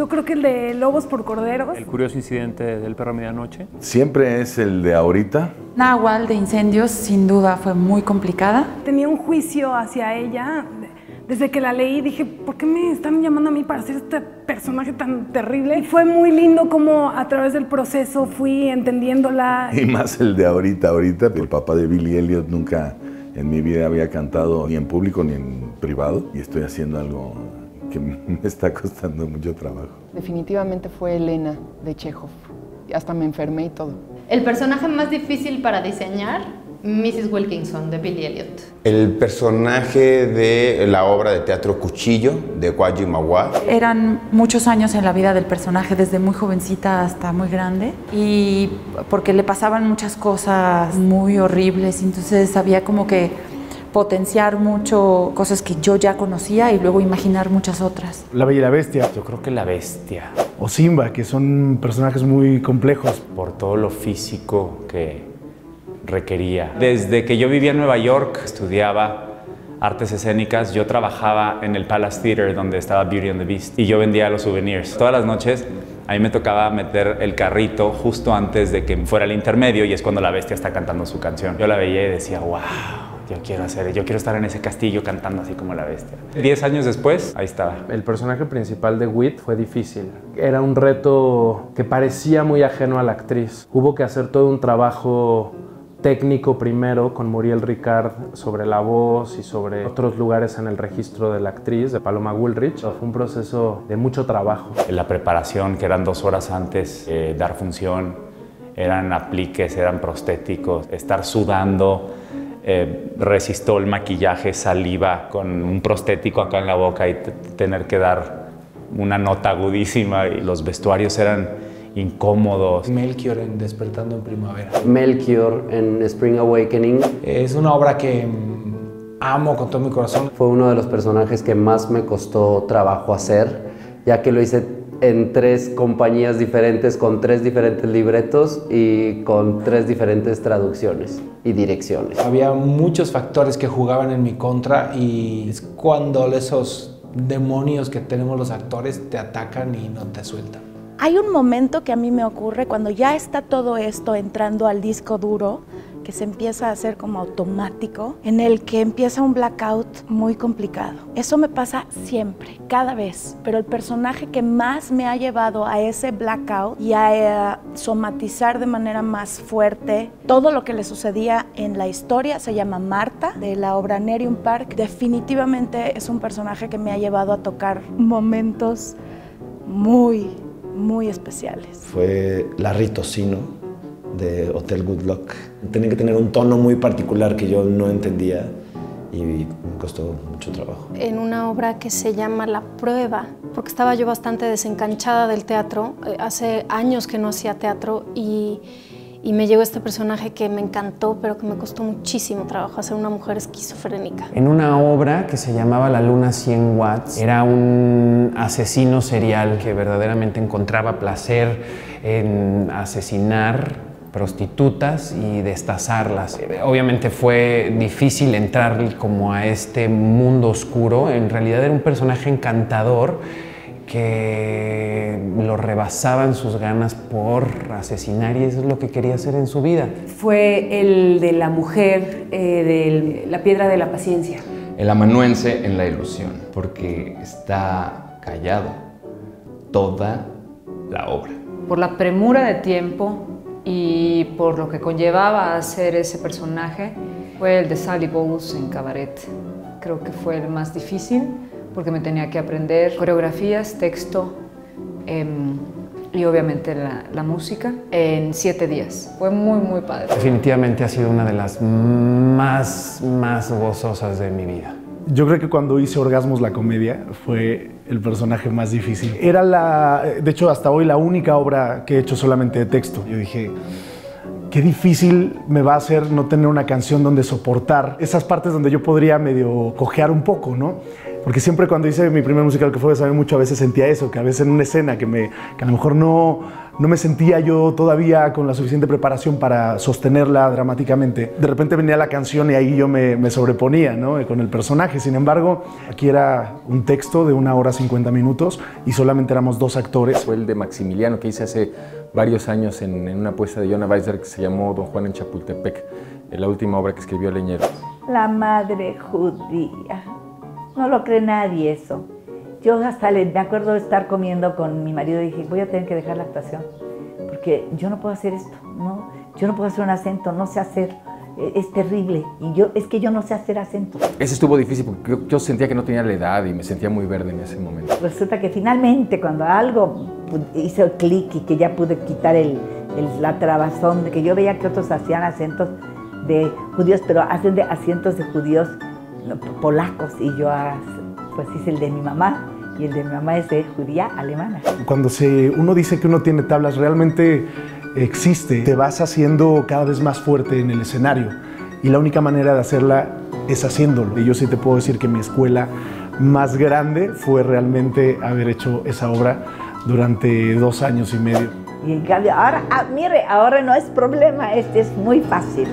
Yo creo que el de Lobos por Corderos. El curioso incidente del perro a medianoche. Siempre es el de ahorita. Nahual de Incendios, sin duda, fue muy complicada. Tenía un juicio hacia ella. Desde que la leí dije, ¿por qué me están llamando a mí para hacer este personaje tan terrible? Y fue muy lindo como a través del proceso fui entendiéndola. Y más el de ahorita. El papá de Billy Elliot nunca en mi vida había cantado ni en público ni en privado. Y estoy haciendo algo que me está costando mucho trabajo. Definitivamente fue Elena de Chekhov. Hasta me enfermé y todo. El personaje más difícil para diseñar, Mrs. Wilkinson, de Billy Elliot. El personaje de la obra de teatro Cuchillo, de Kwaji Mawad. Eran muchos años en la vida del personaje, desde muy jovencita hasta muy grande, y porque le pasaban muchas cosas muy horribles, entonces había como que potenciar mucho cosas que yo ya conocía y luego imaginar muchas otras. La Bella y la Bestia. Yo creo que La Bestia. O Simba, que son personajes muy complejos. Por todo lo físico que requería. Desde que yo vivía en Nueva York, estudiaba artes escénicas, yo trabajaba en el Palace Theater donde estaba Beauty and the Beast y yo vendía los souvenirs. Todas las noches a mí me tocaba meter el carrito justo antes de que fuera el intermedio y es cuando la bestia está cantando su canción. Yo la veía y decía, wow, yo quiero estar en ese castillo cantando así como la bestia. 10 años después, ahí estaba. El personaje principal de Whit fue difícil. Era un reto que parecía muy ajeno a la actriz. Hubo que hacer todo un trabajo técnico primero con Muriel Ricard sobre la voz y sobre otros lugares en el registro de la actriz, de Paloma Woolrich. Fue un proceso de mucho trabajo. La preparación, que eran 2 horas antes, dar función, eran apliques, eran prostéticos, estar sudando, resistol, maquillaje, saliva, con un prostético acá en la boca y tener que dar una nota agudísima, y los vestuarios eran incómodos. Melchior en Despertando en Primavera. Melchior en Spring Awakening. Es una obra que amo con todo mi corazón. Fue uno de los personajes que más me costó trabajo hacer, ya que lo hice en 3 compañías diferentes, con 3 diferentes libretos y con 3 diferentes traducciones y direcciones. Había muchos factores que jugaban en mi contra y es cuando esos demonios que tenemos los actores te atacan y no te sueltan. Hay un momento que a mí me ocurre cuando ya está todo esto entrando al disco duro, que se empieza a hacer como automático, en el que empieza un blackout muy complicado. Eso me pasa siempre, cada vez, pero el personaje que más me ha llevado a ese blackout y a somatizar de manera más fuerte todo lo que le sucedía en la historia se llama Marta, de la obra Nerium Park. Definitivamente es un personaje que me ha llevado a tocar momentos muy especiales. Fue Larry Tocino de Hotel Good Luck. Tenía que tener un tono muy particular que yo no entendía y me costó mucho trabajo. En una obra que se llama La Prueba, porque estaba yo bastante desencanchada del teatro, hace años que no hacía teatro y me llegó este personaje que me encantó, pero que me costó muchísimo trabajo, hacer una mujer esquizofrénica. En una obra que se llamaba La Luna 100 Watts, era un asesino serial que verdaderamente encontraba placer en asesinar prostitutas y destazarlas. Obviamente fue difícil entrar como a este mundo oscuro. En realidad era un personaje encantador que lo rebasaban sus ganas por asesinar y eso es lo que quería hacer en su vida. Fue el de la mujer de La Piedra de la Paciencia. El amanuense en la ilusión, porque está callado toda la obra. Por la premura de tiempo y por lo que conllevaba hacer ese personaje, fue el de Sally Bowles en Cabaret. Creo que fue el más difícil, porque me tenía que aprender coreografías, texto y obviamente la música en 7 días. Fue muy padre. Definitivamente ha sido una de las más gozosas de mi vida. Yo creo que cuando hice Orgasmos la comedia fue el personaje más difícil. Era de hecho hasta hoy la única obra que he hecho solamente de texto. Yo dije, qué difícil me va a hacer no tener una canción donde soportar esas partes donde yo podría medio cojear un poco, ¿no? Porque siempre cuando hice mi primer musical, que fue Sabe Mucho, a veces sentía eso, que a veces en una escena que a lo mejor no me sentía yo todavía con la suficiente preparación para sostenerla dramáticamente. De repente venía la canción y ahí yo me sobreponía, ¿no?, con el personaje. Sin embargo, aquí era un texto de 1 hora 50 minutos y solamente éramos 2 actores. Fue el de Maximiliano que hice hace varios años en una puesta de Jonah Weisberg que se llamó Don Juan en Chapultepec, la última obra que escribió Leñero. La madre judía. No lo cree nadie eso. Yo hasta me acuerdo de estar comiendo con mi marido y dije, voy a tener que dejar la actuación, porque yo no puedo hacer esto, ¿no? Yo no puedo hacer un acento, no sé hacer, es terrible. Y es que yo no sé hacer acento. Ese estuvo difícil porque yo sentía que no tenía la edad y me sentía muy verde en ese momento. Resulta que finalmente cuando algo hizo clic y que ya pude quitar la trabazón, de que yo veía que otros hacían acentos de judíos, pero hacen de acentos de judíos polacos, y yo pues hice el de mi mamá, y el de mi mamá es de judía alemana. Cuando uno dice que uno tiene tablas, realmente existe. Te vas haciendo cada vez más fuerte en el escenario, y la única manera de hacerla es haciéndolo. Y yo sí te puedo decir que mi escuela más grande fue realmente haber hecho esa obra durante 2 años y medio. Y en cambio, ahora, mire, ahora no es problema, es muy fácil.